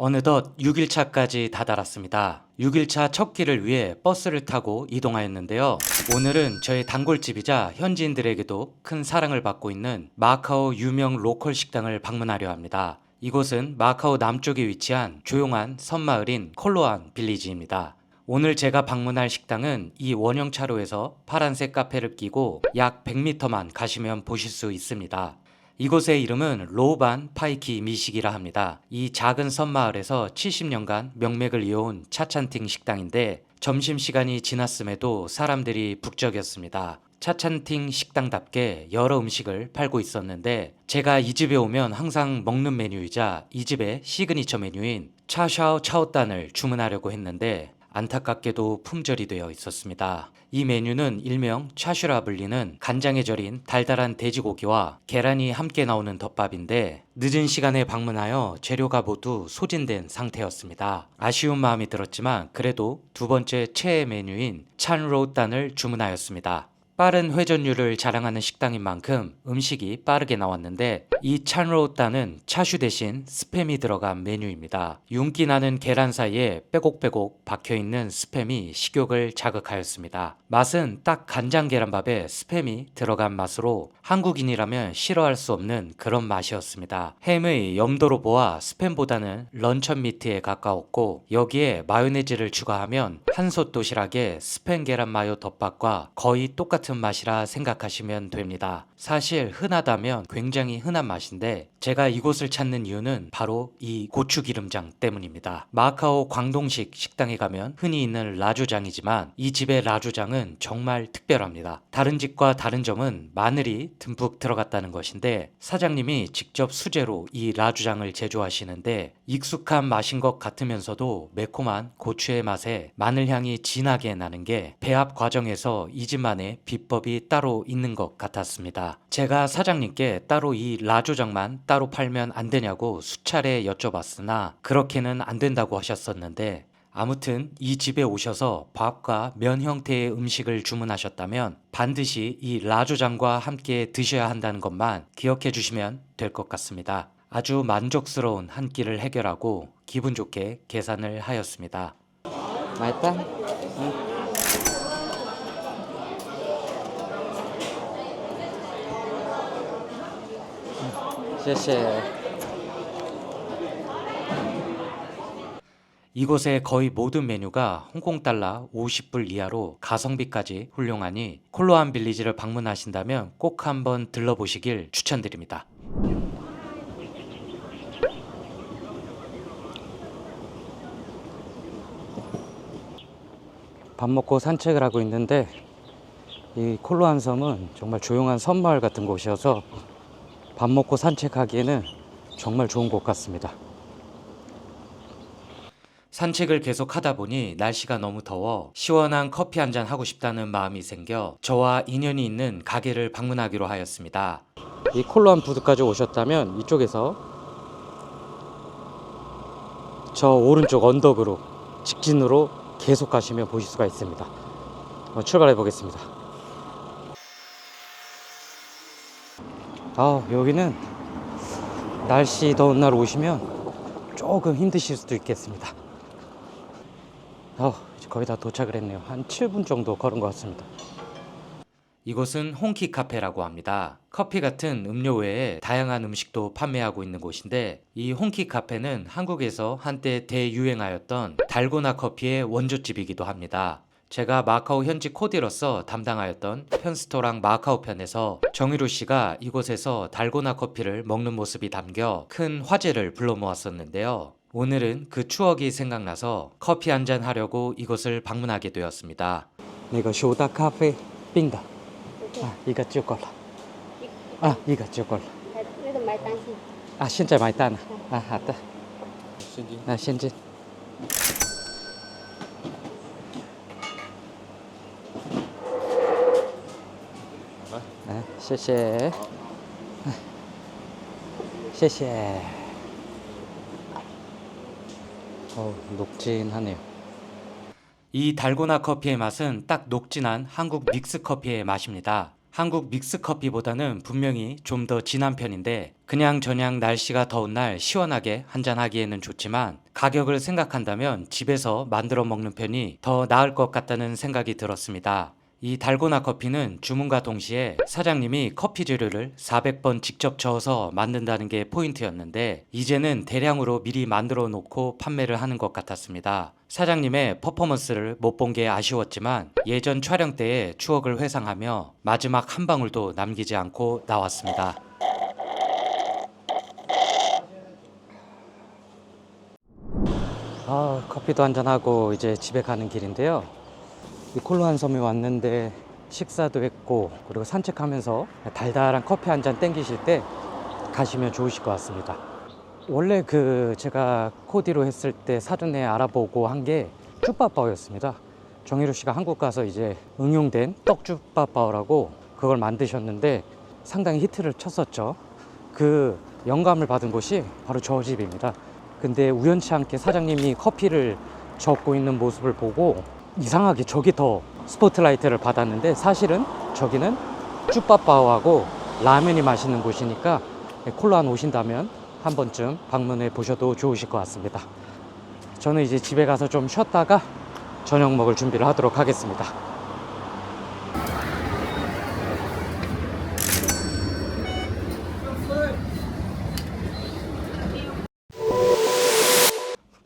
어느덧 6일차까지 다다랐습니다. 6일차 첫 끼를 위해 버스를 타고 이동하였는데요. 오늘은 저의 단골집이자 현지인들에게도 큰 사랑을 받고 있는 마카오 유명 로컬 식당을 방문하려 합니다. 이곳은 마카오 남쪽에 위치한 조용한 섬마을인 콜로안 빌리지입니다. 오늘 제가 방문할 식당은 이 원형차로에서 파란색 카페를 끼고 약 100m만 가시면 보실 수 있습니다. 이곳의 이름은 로반 파이키 미식이라 합니다. 이 작은 섬마을에서 70년간 명맥을 이어온 차찬팅 식당인데 점심시간이 지났음에도 사람들이 북적였습니다. 차찬팅 식당답게 여러 음식을 팔고 있었는데 제가 이 집에 오면 항상 먹는 메뉴이자 이 집의 시그니처 메뉴인 차샤오 차오단을 주문하려고 했는데 안타깝게도 품절이 되어 있었습니다. 이 메뉴는 일명 차슈라 불리는 간장에 절인 달달한 돼지고기와 계란이 함께 나오는 덮밥인데 늦은 시간에 방문하여 재료가 모두 소진된 상태였습니다. 아쉬운 마음이 들었지만 그래도 두 번째 최애 메뉴인 찬로우단을 주문하였습니다. 빠른 회전율을 자랑하는 식당인 만큼 음식이 빠르게 나왔는데 이 찬로우단은 차슈 대신 스팸이 들어간 메뉴입니다. 윤기 나는 계란 사이에 빼곡빼곡 박혀있는 스팸이 식욕을 자극하였습니다. 맛은 딱 간장 계란밥에 스팸이 들어간 맛으로 한국인이라면 싫어할 수 없는 그런 맛이었습니다. 햄의 염도로보와 스팸보다는 런천 미트에 가까웠고 여기에 마요네즈를 추가하면 한솥 도시락에 스팸 계란 마요 덮밥과 거의 똑같은 맛이라 생각하시면 됩니다. 사실 흔하다면 굉장히 흔한 맛인데 제가 이곳을 찾는 이유는 바로 이 고추기름장 때문입니다. 마카오 광동식 식당에 가면 흔히 있는 라조장이지만 이 집의 라조장은 정말 특별합니다. 다른 집과 다른 점은 마늘이 듬뿍 들어갔다는 것인데 사장님이 직접 수제로 이 라조장을 제조하시는데 익숙한 맛인 것 같으면서도 매콤한 고추의 맛에 마늘향이 진하게 나는 게 배합 과정에서 이 집만의 비법이 따로 있는 것 같았습니다. 제가 사장님께 따로 이 라조장만 따로 팔면 안 되냐고 수차례 여쭤봤으나 그렇게는 안 된다고 하셨었는데 아무튼 이 집에 오셔서 밥과 면 형태의 음식을 주문하셨다면 반드시 이 라조장과 함께 드셔야 한다는 것만 기억해 주시면 될 것 같습니다. 아주 만족스러운 한 끼를 해결하고 기분 좋게 계산을 하였습니다. 맛있다? 응. 谢谢. 이곳의 거의 모든 메뉴가 홍콩 달러 50불 이하로 가성비까지 훌륭하니 콜로안 빌리지를 방문하신다면 꼭 한번 들러보시길 추천드립니다. 밥 먹고 산책을 하고 있는데 이 콜로안 섬은 정말 조용한 섬마을 같은 곳이어서 밥 먹고 산책하기에는 정말 좋은 곳 같습니다. 산책을 계속 하다 보니 날씨가 너무 더워 시원한 커피 한잔 하고 싶다는 마음이 생겨 저와 인연이 있는 가게를 방문하기로 하였습니다. 이 콜로안 푸드까지 오셨다면 이쪽에서 저 오른쪽 언덕으로 직진으로 계속 가시면 보실 수가 있습니다. 출발해 보겠습니다. 여기는 날씨 더운 날 오시면 조금 힘드실 수도 있겠습니다. 이제 거의 다 도착을 했네요. 한 7분 정도 걸은 것 같습니다. 이곳은 홍키 카페라고 합니다. 커피 같은 음료 외에 다양한 음식도 판매하고 있는 곳인데 이 홍키 카페는 한국에서 한때 대유행하였던 달고나 커피의 원조집이기도 합니다. 제가 마카오 현지 코디로서 담당하였던 편스토랑 마카오 편에서 정유로 씨가 이곳에서 달고나 커피를 먹는 모습이 담겨 큰 화제를 불러 모았었는데요. 오늘은 그 추억이 생각나서 커피 한잔 하려고 이곳을 방문하게 되었습니다. 이거 쇼다 카페 빙다. 이거 쪼콜라. 이거 쪼콜라. 진짜 많이 따나. 하다. 신진. 谢谢. 녹진하네요. 이 달고나 커피의 맛은 딱 녹진한 한국 믹스 커피의 맛입니다. 한국 믹스커피보다는 분명히 좀 더 진한 편인데 그냥저냥 날씨가 더운 날 시원하게 한잔하기에는 좋지만 가격을 생각한다면 집에서 만들어 먹는 편이 더 나을 것 같다는 생각이 들었습니다. 이 달고나 커피는 주문과 동시에 사장님이 커피 재료를 400번 직접 저어서 만든다는 게 포인트였는데 이제는 대량으로 미리 만들어 놓고 판매를 하는 것 같았습니다. 사장님의 퍼포먼스를 못 본 게 아쉬웠지만 예전 촬영 때의 추억을 회상하며 마지막 한 방울도 남기지 않고 나왔습니다. 커피도 한잔하고 이제 집에 가는 길인데요. 이 콜로한 섬에 왔는데 식사도 했고 그리고 산책하면서 달달한 커피 한 잔 땡기실 때 가시면 좋으실 것 같습니다. 원래 제가 코디로 했을 때 사전에 알아보고 한 게 쭈빠빠오였습니다. 정희루 씨가 한국 가서 이제 응용된 떡쭈빠빠오라고 그걸 만드셨는데 상당히 히트를 쳤었죠. 그 영감을 받은 곳이 바로 저 집입니다. 근데 우연치 않게 사장님이 커피를 적고 있는 모습을 보고 이상하게 저기 더 스포트라이트를 받았는데 사실은 저기는 쭈빠빠오하고 라면이 맛있는 곳이니까 콜로안 오신다면 한 번쯤 방문해 보셔도 좋으실 것 같습니다. 저는 이제 집에 가서 좀 쉬었다가 저녁 먹을 준비를 하도록 하겠습니다.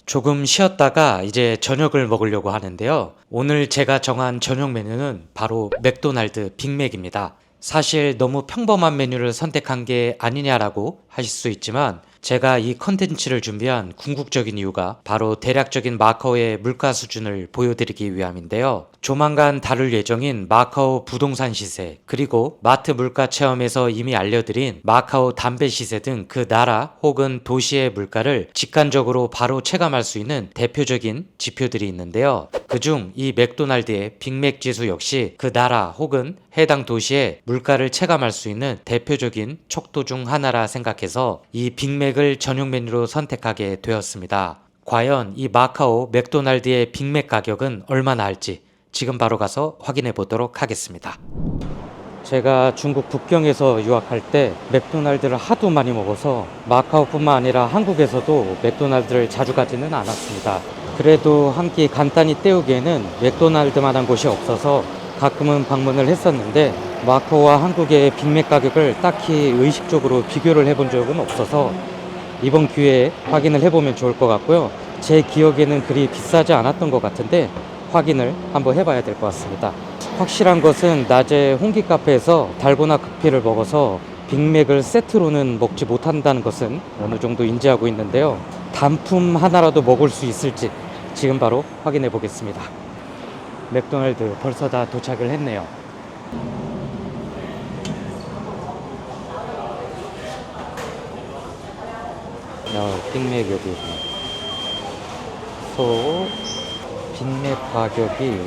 조금 쉬었다가 이제 저녁을 먹으려고 하는데요. 오늘 제가 정한 저녁 메뉴는 바로 맥도날드 빅맥입니다. 사실 너무 평범한 메뉴를 선택한 게 아니냐라고 하실 수 있지만 제가 이 컨텐츠를 준비한 궁극적인 이유가 바로 대략적인 마카오의 물가 수준을 보여드리기 위함인데요. 조만간 다룰 예정인 마카오 부동산 시세, 그리고 마트 물가 체험에서 이미 알려드린 마카오 담배 시세 등 그 나라 혹은 도시의 물가를 직관적으로 바로 체감할 수 있는 대표적인 지표들이 있는데요. 그중 이 맥도날드의 빅맥 지수 역시 그 나라 혹은 해당 도시의 물가를 체감할 수 있는 대표적인 척도 중 하나라 생각해서 이 빅맥을 저녁 메뉴로 선택하게 되었습니다. 과연 이 마카오 맥도날드의 빅맥 가격은 얼마나 할지 지금 바로 가서 확인해 보도록 하겠습니다. 제가 중국 북경에서 유학할 때 맥도날드를 하도 많이 먹어서 마카오뿐만 아니라 한국에서도 맥도날드를 자주 가지는 않았습니다. 그래도 한 끼 간단히 때우기에는 맥도날드만한 곳이 없어서 가끔은 방문을 했었는데 마카오와 한국의 빅맥 가격을 딱히 의식적으로 비교를 해본 적은 없어서 이번 기회에 확인을 해보면 좋을 것 같고요. 제 기억에는 그리 비싸지 않았던 것 같은데 확인을 한번 해봐야 될 것 같습니다. 확실한 것은 낮에 홍기 카페에서 달고나 커피를 먹어서 빅맥을 세트로는 먹지 못한다는 것은 어느 정도 인지하고 있는데요. 단품 하나라도 먹을 수 있을지 지금 바로 확인해 보겠습니다. 맥도날드 벌써 다 도착을 했네요. 빅맥 여기 빅맥 가격이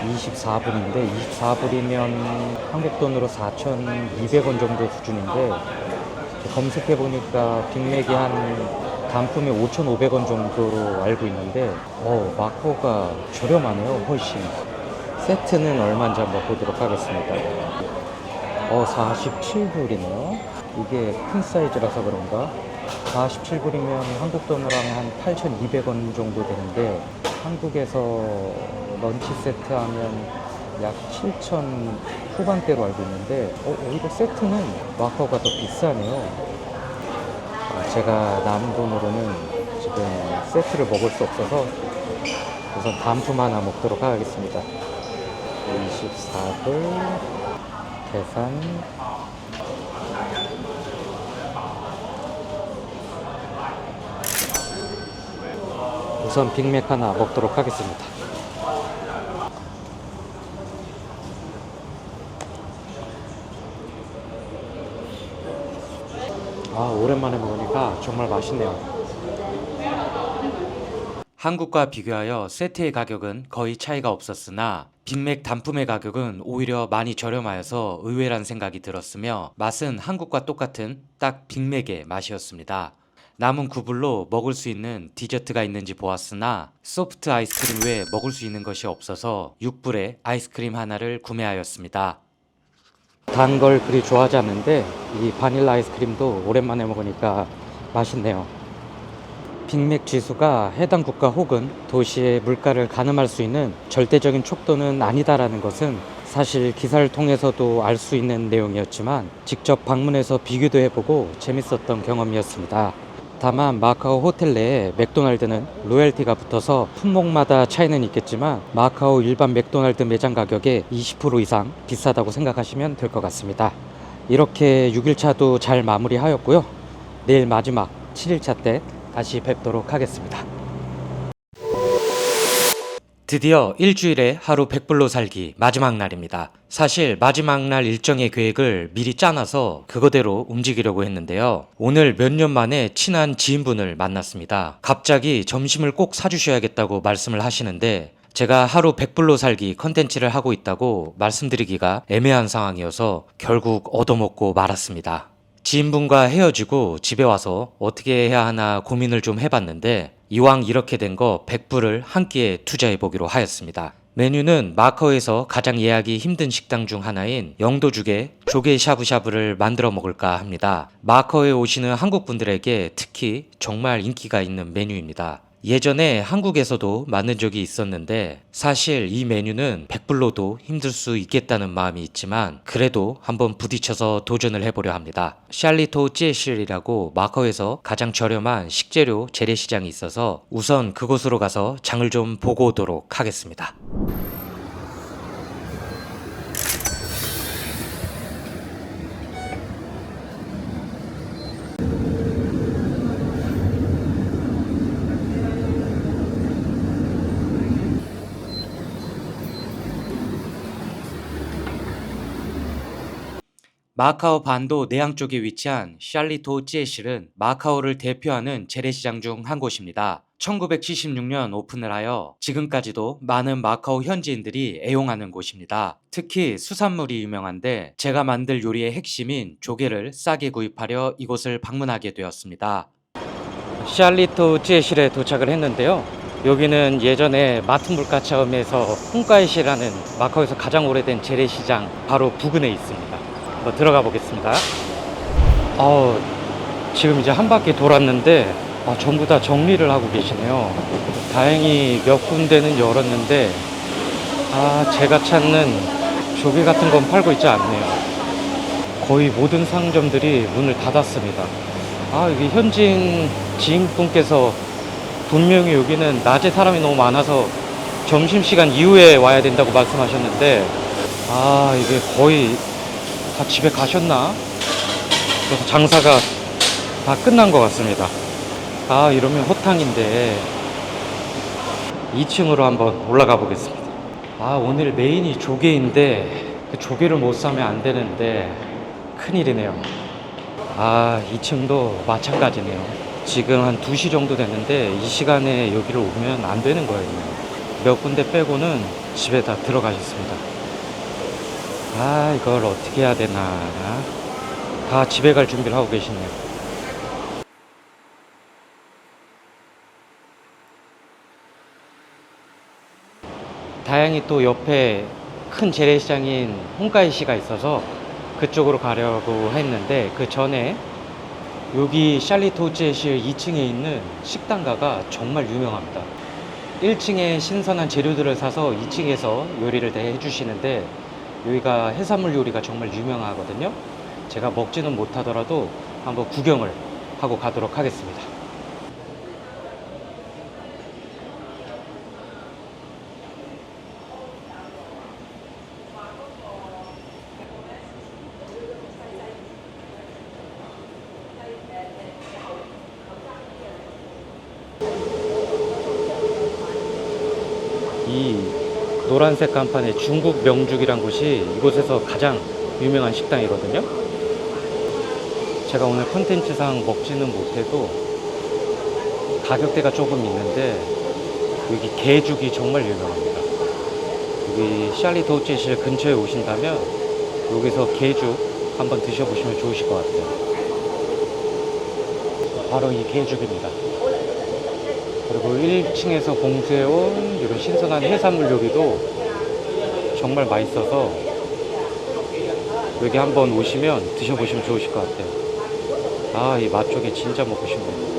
24불인데 24불이면 한국 돈으로 4,200원 정도 수준인데 검색해 보니까 빅맥이 한 단품에 5,500원 정도로 알고 있는데 마카오가 저렴하네요. 훨씬. 세트는 얼마인지 한번 보도록 하겠습니다. 47불이네요. 이게 큰 사이즈라서 그런가? 47불이면 한국 돈으로 하면 한 8,200원 정도 되는데 한국에서 런치 세트 하면 약 7,000 후반대로 알고 있는데 오히려 세트는 마카오가 더 비싸네요. 제가 남은 돈으로는 지금 세트를 먹을 수 없어서 우선 단품 하나 먹도록 하겠습니다. 24불 계산. 우선 빅맥 하나 먹도록 하겠습니다. 오랜만에 먹으니까 정말 맛있네요. 한국과 비교하여 세트의 가격은 거의 차이가 없었으나 빅맥 단품의 가격은 오히려 많이 저렴하여서 의외란 생각이 들었으며 맛은 한국과 똑같은 딱 빅맥의 맛이었습니다. 남은 9불로 먹을 수 있는 디저트가 있는지 보았으나 소프트 아이스크림 외에 먹을 수 있는 것이 없어서 6불에 아이스크림 하나를 구매하였습니다. 단 걸 그리 좋아하지 않는데 이 바닐라 아이스크림도 오랜만에 먹으니까 맛있네요. 빅맥 지수가 해당 국가 혹은 도시의 물가를 가늠할 수 있는 절대적인 촉도는 아니다라는 것은 사실 기사를 통해서도 알 수 있는 내용이었지만 직접 방문해서 비교도 해보고 재밌었던 경험이었습니다. 다만 마카오 호텔 내에 맥도날드는 로열티가 붙어서 품목마다 차이는 있겠지만 마카오 일반 맥도날드 매장 가격의 20% 이상 비싸다고 생각하시면 될 것 같습니다. 이렇게 6일차도 잘 마무리하였고요. 내일 마지막 7일차 때 다시 뵙도록 하겠습니다. 드디어 일주일에 하루 100불로 살기 마지막 날입니다. 사실 마지막 날 일정의 계획을 미리 짜놔서 그거대로 움직이려고 했는데요. 오늘 몇 년 만에 친한 지인분을 만났습니다. 갑자기 점심을 꼭 사주셔야겠다고 말씀을 하시는데 제가 하루 100불로 살기 컨텐츠를 하고 있다고 말씀드리기가 애매한 상황이어서 결국 얻어먹고 말았습니다. 지인분과 헤어지고 집에 와서 어떻게 해야 하나 고민을 좀 해봤는데 이왕 이렇게 된 거 100불을 한 끼에 투자해보기로 하였습니다. 메뉴는 마카오에서 가장 예약이 힘든 식당 중 하나인 영도죽에 조개 샤브샤브를 만들어 먹을까 합니다. 마카오에 오시는 한국 분들에게 특히 정말 인기가 있는 메뉴입니다. 예전에 한국에서도 만든 적이 있었는데 사실 이 메뉴는 100불로도 힘들 수 있겠다는 마음이 있지만 그래도 한번 부딪혀서 도전을 해보려 합니다. 샬리토 찌에실이라고 마카오에서 가장 저렴한 식재료 재래시장이 있어서 우선 그곳으로 가서 장을 좀 보고 오도록 하겠습니다. 마카오 반도 내양 쪽에 위치한 샬리토 찌에실은 마카오를 대표하는 재래시장 중 한 곳입니다. 1976년 오픈을 하여 지금까지도 많은 마카오 현지인들이 애용하는 곳입니다. 특히 수산물이 유명한데 제가 만들 요리의 핵심인 조개를 싸게 구입하려 이곳을 방문하게 되었습니다. 샬리토 찌에실에 도착을 했는데요. 여기는 예전에 마트 물가 체험에서 홍가이시라는 마카오에서 가장 오래된 재래시장 바로 부근에 있습니다. 한번 들어가 보겠습니다. 지금 이제 한 바퀴 돌았는데 전부 다 정리를 하고 계시네요. 다행히 몇 군데는 열었는데 제가 찾는 조개 같은 건 팔고 있지 않네요. 거의 모든 상점들이 문을 닫았습니다. 이게 현지인 지인분께서 분명히 여기는 낮에 사람이 너무 많아서 점심시간 이후에 와야 된다고 말씀하셨는데 이게 거의 다 집에 가셨나? 그래서 장사가 다 끝난 것 같습니다. 이러면 호탕인데 2층으로 한번 올라가 보겠습니다. 오늘 메인이 조개인데 그 조개를 못 사면 안 되는데 큰일이네요. 2층도 마찬가지네요. 지금 한 2시 정도 됐는데 이 시간에 여기를 오면 안 되는 거예요. 몇 군데 빼고는 집에 다 들어가셨습니다. 이걸 어떻게 해야 되나. 다 집에 갈 준비를 하고 계시네요. 다행히 또 옆에 큰 재래시장인 홍가이시가 있어서 그쪽으로 가려고 했는데 그 전에 여기 샬리토지에실 2층에 있는 식당가가 정말 유명합니다. 1층에 신선한 재료들을 사서 2층에서 요리를 해주시는데 여기가 해산물 요리가 정말 유명하거든요. 제가 먹지는 못하더라도 한번 구경을 하고 가도록 하겠습니다. 이 노란색 간판에 중국 명죽이란 곳이 이곳에서 가장 유명한 식당이거든요. 제가 오늘 컨텐츠상 먹지는 못해도 가격대가 조금 있는데 여기 게죽이 정말 유명합니다. 여기 샬리도우제실 근처에 오신다면 여기서 게죽 한번 드셔보시면 좋으실 것 같아요. 바로 이 게죽입니다. 그리고 1층에서 공수해온 이런 신선한 해산물 요리도 정말 맛있어서 여기 한번 오시면 드셔보시면 좋으실 것 같아요. 아, 이 맛조개 진짜 먹고 싶네요.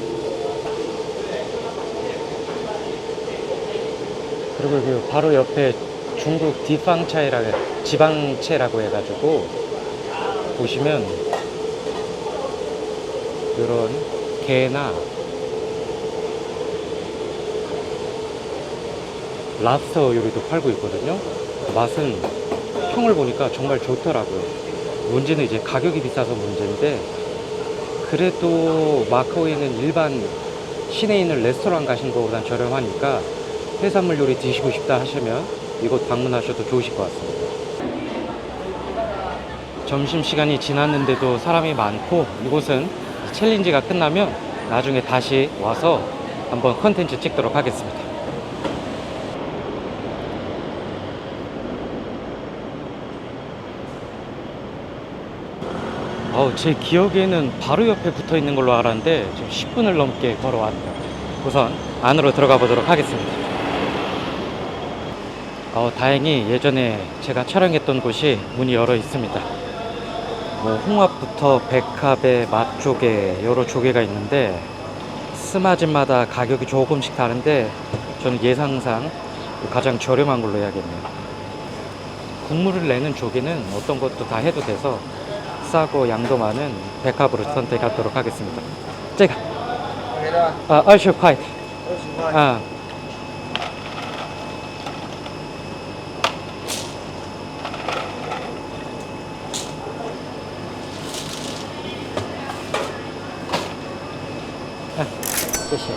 그리고 그 바로 옆에 중국 디팡차이라고 지방채라고 해가지고 보시면 이런 게나 랍스터 요리도 팔고 있거든요. 맛은 평을 보니까 정말 좋더라고요. 문제는 이제 가격이 비싸서 문제인데, 그래도 마카오에는 일반 시내에 있는 레스토랑 가신 거보단 저렴하니까 해산물 요리 드시고 싶다 하시면 이곳 방문하셔도 좋으실 것 같습니다. 점심시간이 지났는데도 사람이 많고, 이곳은 챌린지가 끝나면 나중에 다시 와서 한번 컨텐츠 찍도록 하겠습니다. 제 기억에는 바로 옆에 붙어 있는 걸로 알았는데 지금 10분을 넘게 걸어왔네요. 우선 안으로 들어가 보도록 하겠습니다. 다행히 예전에 제가 촬영했던 곳이 문이 열어 있습니다. 뭐 홍합부터 백합에 맛조개 여러 조개가 있는데 스마집마다 가격이 조금씩 다른데 저는 예상상 가장 저렴한 걸로 해야겠네요. 국물을 내는 조개는 어떤 것도 다 해도 돼서 싸고 양도 많은 백합으로 선택하도록 하겠습니다. 제가 20块. 아, 아, 谢谢.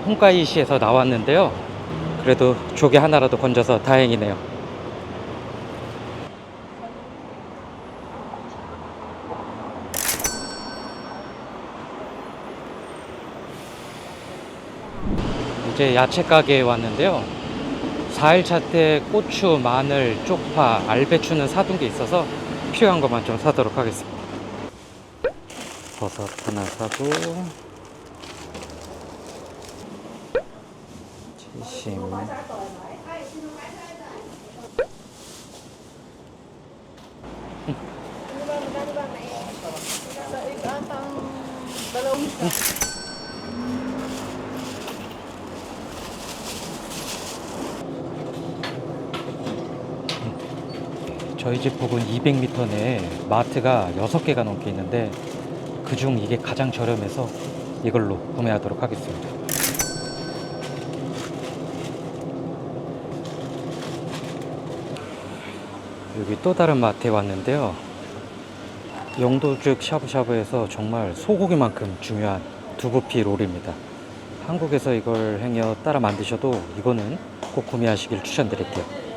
홍가이시에서 나왔는데요. 그래도 조개 하나라도 건져서 다행이네요. 이제 야채 가게에 왔는데요. 4일차 때 고추, 마늘, 쪽파, 알배추는 사둔 게 있어서 필요한 것만 좀 사도록 하겠습니다. 버섯 하나 사고, 치심, 저희 집 부근 200m 내에 마트가 6개가 넘게 있는데 그중 이게 가장 저렴해서 이걸로 구매하도록 하겠습니다. 여기 또 다른 마트에 왔는데요. 영도죽 샤브샤브에서 정말 소고기만큼 중요한 두부피 롤입니다. 한국에서 이걸 행여 따라 만드셔도 이거는 꼭 구매하시길 추천드릴게요.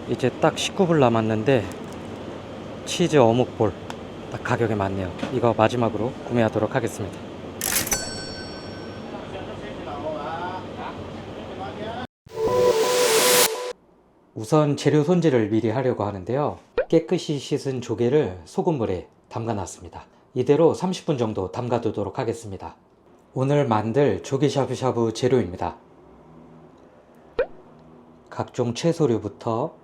이제 딱 19불 남았는데 치즈 어묵볼 딱 가격에 맞네요. 이거 마지막으로 구매하도록 하겠습니다. 우선 재료 손질을 미리 하려고 하는데요. 깨끗이 씻은 조개를 소금물에 담가 놨습니다. 이대로 30분 정도 담가 두도록 하겠습니다. 오늘 만들 조개 샤브샤브 재료입니다. 각종 채소류부터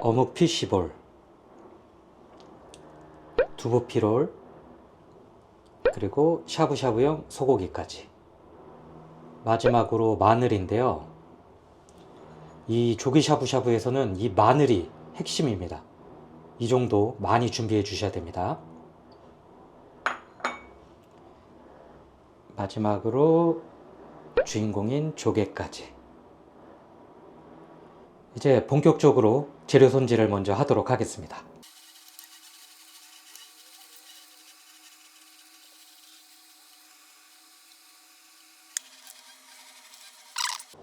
어묵 피쉬볼, 두부피롤, 그리고 샤브샤브용 소고기까지. 마지막으로 마늘인데요. 이 조기 샤브샤브에서는 이 마늘이 핵심입니다. 이 정도 많이 준비해 주셔야 됩니다. 마지막으로 주인공인 조개까지. 이제 본격적으로 재료 손질을 먼저 하도록 하겠습니다.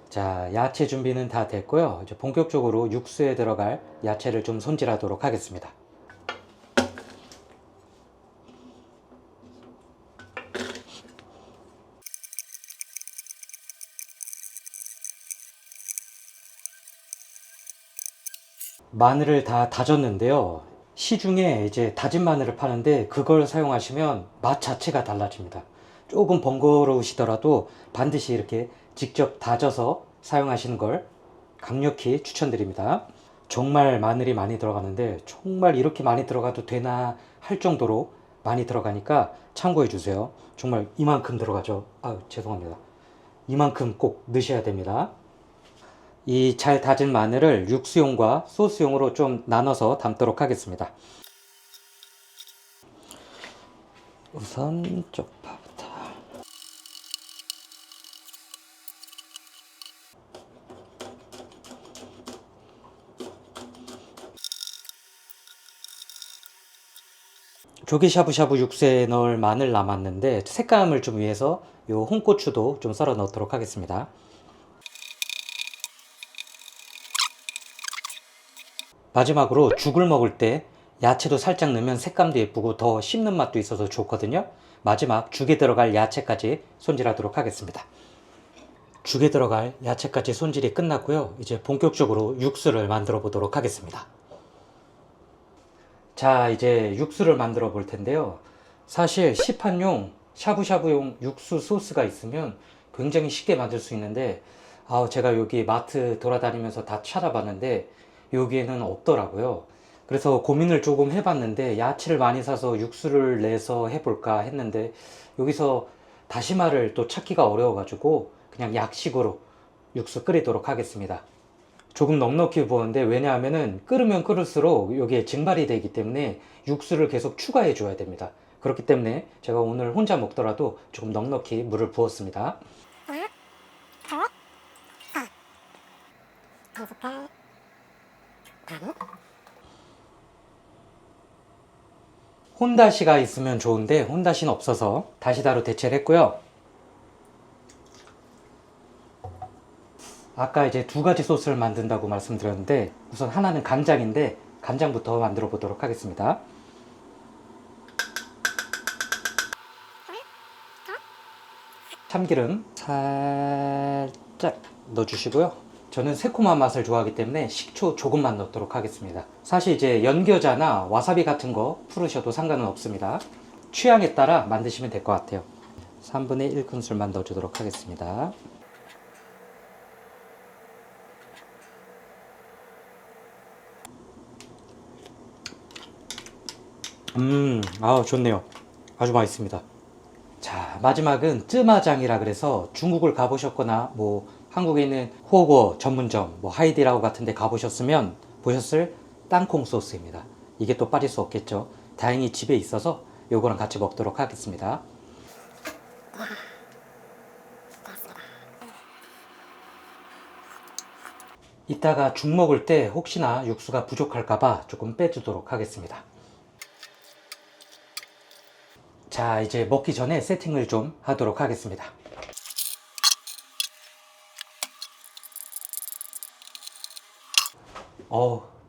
자, 야채 준비는 다 됐고요. 이제 본격적으로 육수에 들어갈 야채를 좀 손질하도록 하겠습니다. 마늘을 다 다졌는데요. 시중에 이제 다진 마늘을 파는데 그걸 사용하시면 맛 자체가 달라집니다. 조금 번거로우시더라도 반드시 이렇게 직접 다져서 사용하시는 걸 강력히 추천드립니다. 정말 마늘이 많이 들어가는데 정말 이렇게 많이 들어가도 되나 할 정도로 많이 들어가니까 참고해 주세요. 정말 이만큼 들어가죠. 아, 죄송합니다. 이만큼 꼭 넣으셔야 됩니다. 이 잘 다진 마늘을 육수용과 소스용으로 좀 나눠서 담도록 하겠습니다. 우선 쪽파부터. 조개 샤브샤브 육수에 넣을 마늘 남았는데 색감을 좀 위해서 요 홍고추도 좀 썰어 넣도록 하겠습니다. 마지막으로 죽을 먹을 때 야채도 살짝 넣으면 색감도 예쁘고 더 씹는 맛도 있어서 좋거든요. 마지막 죽에 들어갈 야채까지 손질하도록 하겠습니다. 죽에 들어갈 야채까지 손질이 끝났고요. 이제 본격적으로 육수를 만들어 보도록 하겠습니다. 자, 이제 육수를 만들어 볼 텐데요. 사실 시판용 샤브샤브용 육수 소스가 있으면 굉장히 쉽게 만들 수 있는데 제가 여기 마트 돌아다니면서 다 찾아봤는데 여기에는 없더라고요. 그래서 고민을 조금 해봤는데 야채를 많이 사서 육수를 내서 해볼까 했는데 여기서 다시마를 또 찾기가 어려워가지고 그냥 약식으로 육수 끓이도록 하겠습니다. 조금 넉넉히 부었는데 왜냐하면은 끓으면 끓을수록 여기에 증발이 되기 때문에 육수를 계속 추가해 줘야 됩니다. 그렇기 때문에 제가 오늘 혼자 먹더라도 조금 넉넉히 물을 부었습니다. 혼다시가 있으면 좋은데 혼다시는 없어서 다시다로 대체를 했고요. 아까 이제 두 가지 소스를 만든다고 말씀드렸는데 우선 하나는 간장인데 간장부터 만들어 보도록 하겠습니다. 참기름 살짝 넣어주시고요. 저는 새콤한 맛을 좋아하기 때문에 식초 조금만 넣도록 하겠습니다. 사실 이제 연겨자나 와사비 같은 거 풀으셔도 상관은 없습니다. 취향에 따라 만드시면 될 것 같아요. 3분의 1큰술만 넣어주도록 하겠습니다. 좋네요. 아주 맛있습니다. 자, 마지막은 쯔마장이라 그래서 중국을 가보셨거나 뭐 한국에 있는 호거 전문점 뭐 하이디라고 같은 데 가보셨으면 보셨을 땅콩 소스입니다. 이게 또 빠질 수 없겠죠. 다행히 집에 있어서 요거랑 같이 먹도록 하겠습니다. 이따가 죽 먹을 때 혹시나 육수가 부족할까봐 조금 빼주도록 하겠습니다. 자, 이제 먹기 전에 세팅을 좀 하도록 하겠습니다.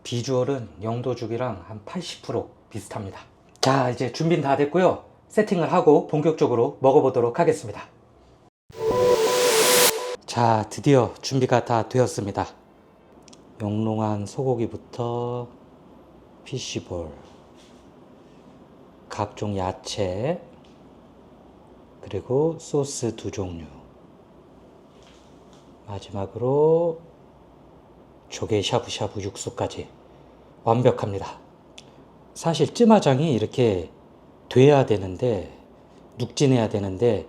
비주얼은 영도죽이랑 한 80% 비슷합니다. 자, 이제 준비는 다 됐고요. 세팅을 하고 본격적으로 먹어보도록 하겠습니다. 자, 드디어 준비가 다 되었습니다. 영롱한 소고기부터 피쉬볼, 각종 야채, 그리고 소스 두 종류, 마지막으로 조개 샤브샤브 육수까지 완벽합니다. 사실 쯔마장이 이렇게 돼야 되는데, 눅진해야 되는데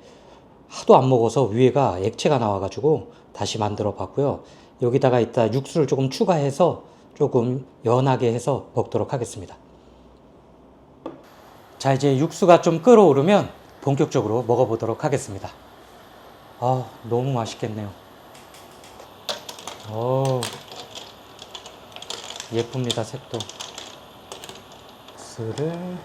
하도 안 먹어서 위에가 액체가 나와가지고 다시 만들어 봤고요. 여기다가 이따 육수를 조금 추가해서 조금 연하게 해서 먹도록 하겠습니다. 자, 이제 육수가 좀 끓어오르면 본격적으로 먹어보도록 하겠습니다. 너무 맛있겠네요. 예쁩니다, 색도. 육수를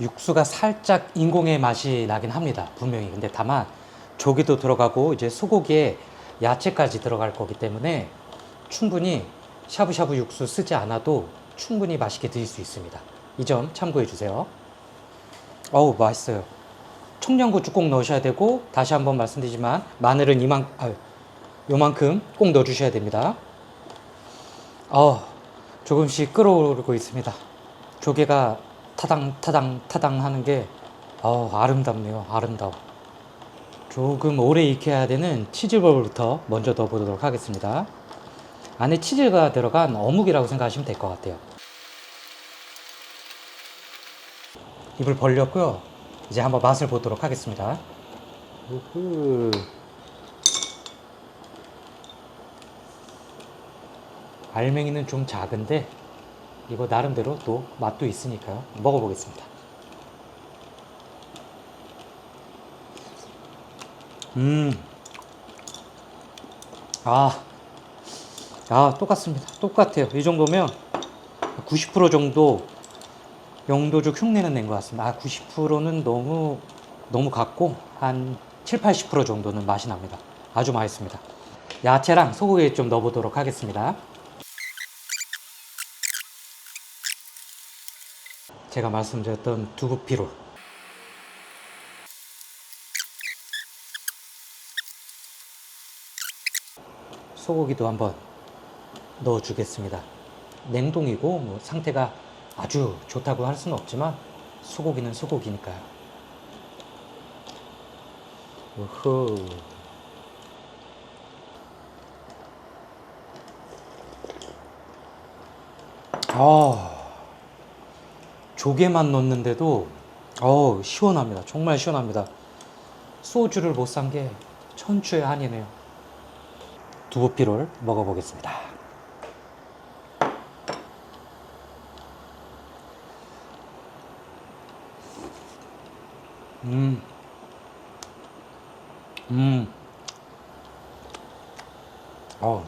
육수가 살짝 인공의 맛이 나긴 합니다, 분명히. 근데 다만 조개도 들어가고 이제 소고기에 야채까지 들어갈 거기 때문에 충분히 샤브샤브 육수 쓰지 않아도 충분히 맛있게 드실 수 있습니다. 이 점 참고해 주세요. 맛있어요. 청양고추 꼭 넣으셔야 되고, 다시 한번 말씀드리지만 마늘은 요만큼 꼭 넣어주셔야 됩니다. 조금씩 끓어오르고 있습니다. 조개가 타당 타당 타당 하는 게 아름답네요. 아름다워. 조금 오래 익혀야 되는 치즈볼부터 먼저 넣어보도록 하겠습니다. 안에 치즈가 들어간 어묵이라고 생각하시면 될 것 같아요. 입을 벌렸고요. 이제 한번 맛을 보도록 하겠습니다. 우후. 알맹이는 좀 작은데 이거 나름대로 또 맛도 있으니까요. 먹어보겠습니다. 똑같습니다. 똑같아요. 이 정도면 90% 정도 영도죽 흉내는 낸 것 같습니다. 90%는 너무 같고 한 7, 80% 정도는 맛이 납니다. 아주 맛있습니다. 야채랑 소고기 좀 넣어보도록 하겠습니다. 제가 말씀드렸던 두부피로 소고기도 한번 넣어주겠습니다. 냉동이고 뭐 상태가 아주 좋다고 할 수는 없지만 소고기는 소고기니까요. 우후. 조개만 넣는데도 시원합니다. 정말 시원합니다. 소주를 못 산 게 천추의 한이네요. 두부피롤 먹어보겠습니다.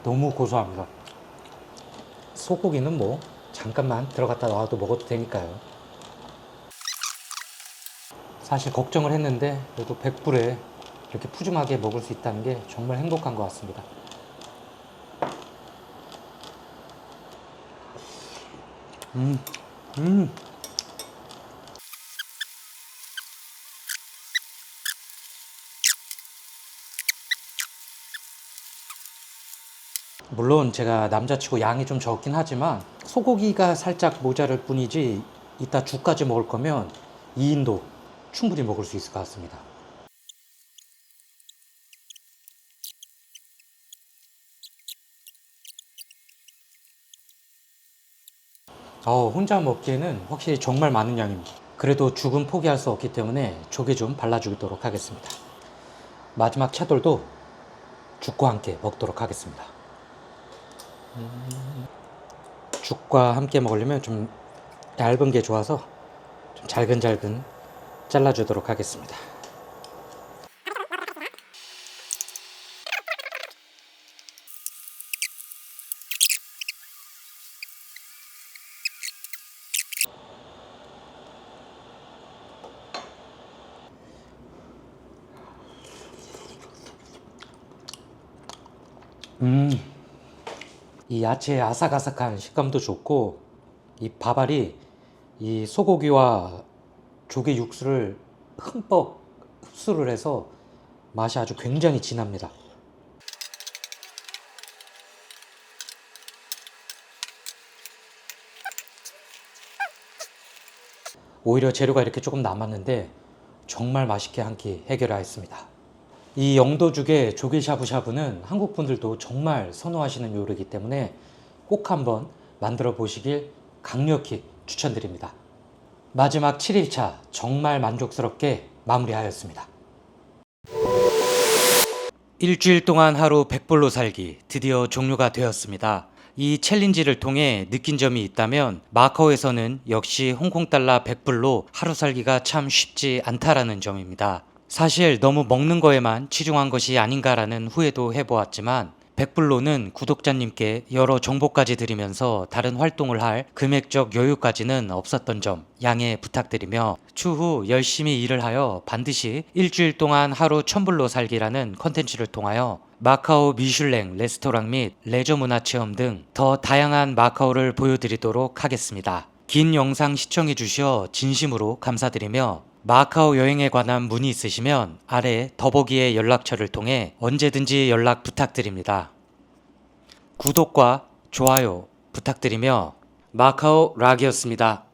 너무 고소합니다. 소고기는 뭐 잠깐만 들어갔다 나와도 먹어도 되니까요. 사실 걱정을 했는데 그래도 100불에 이렇게 푸짐하게 먹을 수 있다는 게 정말 행복한 것 같습니다. 물론 제가 남자치고 양이 좀 적긴 하지만 소고기가 살짝 모자랄 뿐이지 이따 죽까지 먹을 거면 2인도 충분히 먹을 수 있을 것 같습니다. 혼자 먹기에는 확실히 정말 많은 양입니다. 그래도 죽은 포기할 수 없기 때문에 조개 좀 발라주도록 하겠습니다. 마지막 차돌도 죽과 함께 먹도록 하겠습니다. 죽과 함께 먹으려면 좀 얇은 게 좋아서 좀 잘근잘근 잘라주도록 하겠습니다. 이 야채의 아삭아삭한 식감도 좋고 이 밥알이 이 소고기와 조개 육수를 흠뻑 흡수를 해서 맛이 아주 굉장히 진합니다. 오히려 재료가 이렇게 조금 남았는데 정말 맛있게 한 끼 해결하였습니다. 이 영도죽의 조개 샤브샤브는 한국 분들도 정말 선호하시는 요리이기 때문에 꼭 한번 만들어 보시길 강력히 추천드립니다. 마지막 7일차 정말 만족스럽게 마무리하였습니다. 일주일 동안 하루 100불로 살기 드디어 종료가 되었습니다. 이 챌린지를 통해 느낀 점이 있다면 마카오에서는 역시 홍콩달러 100불로 하루 살기가 참 쉽지 않다라는 점입니다. 사실 너무 먹는 거에만 치중한 것이 아닌가라는 후회도 해보았지만 100불로는 구독자님께 여러 정보까지 드리면서 다른 활동을 할 금액적 여유까지는 없었던 점 양해 부탁드리며 추후 열심히 일을 하여 반드시 일주일 동안 하루 1000불로 살기라는 컨텐츠를 통하여 마카오 미슐랭 레스토랑 및 레저 문화 체험 등 더 다양한 마카오를 보여드리도록 하겠습니다. 긴 영상 시청해 주셔 진심으로 감사드리며 마카오 여행에 관한 문의 있으시면 아래 더보기의 연락처를 통해 언제든지 연락 부탁드립니다. 구독과 좋아요 부탁드리며 마카오 락이었습니다.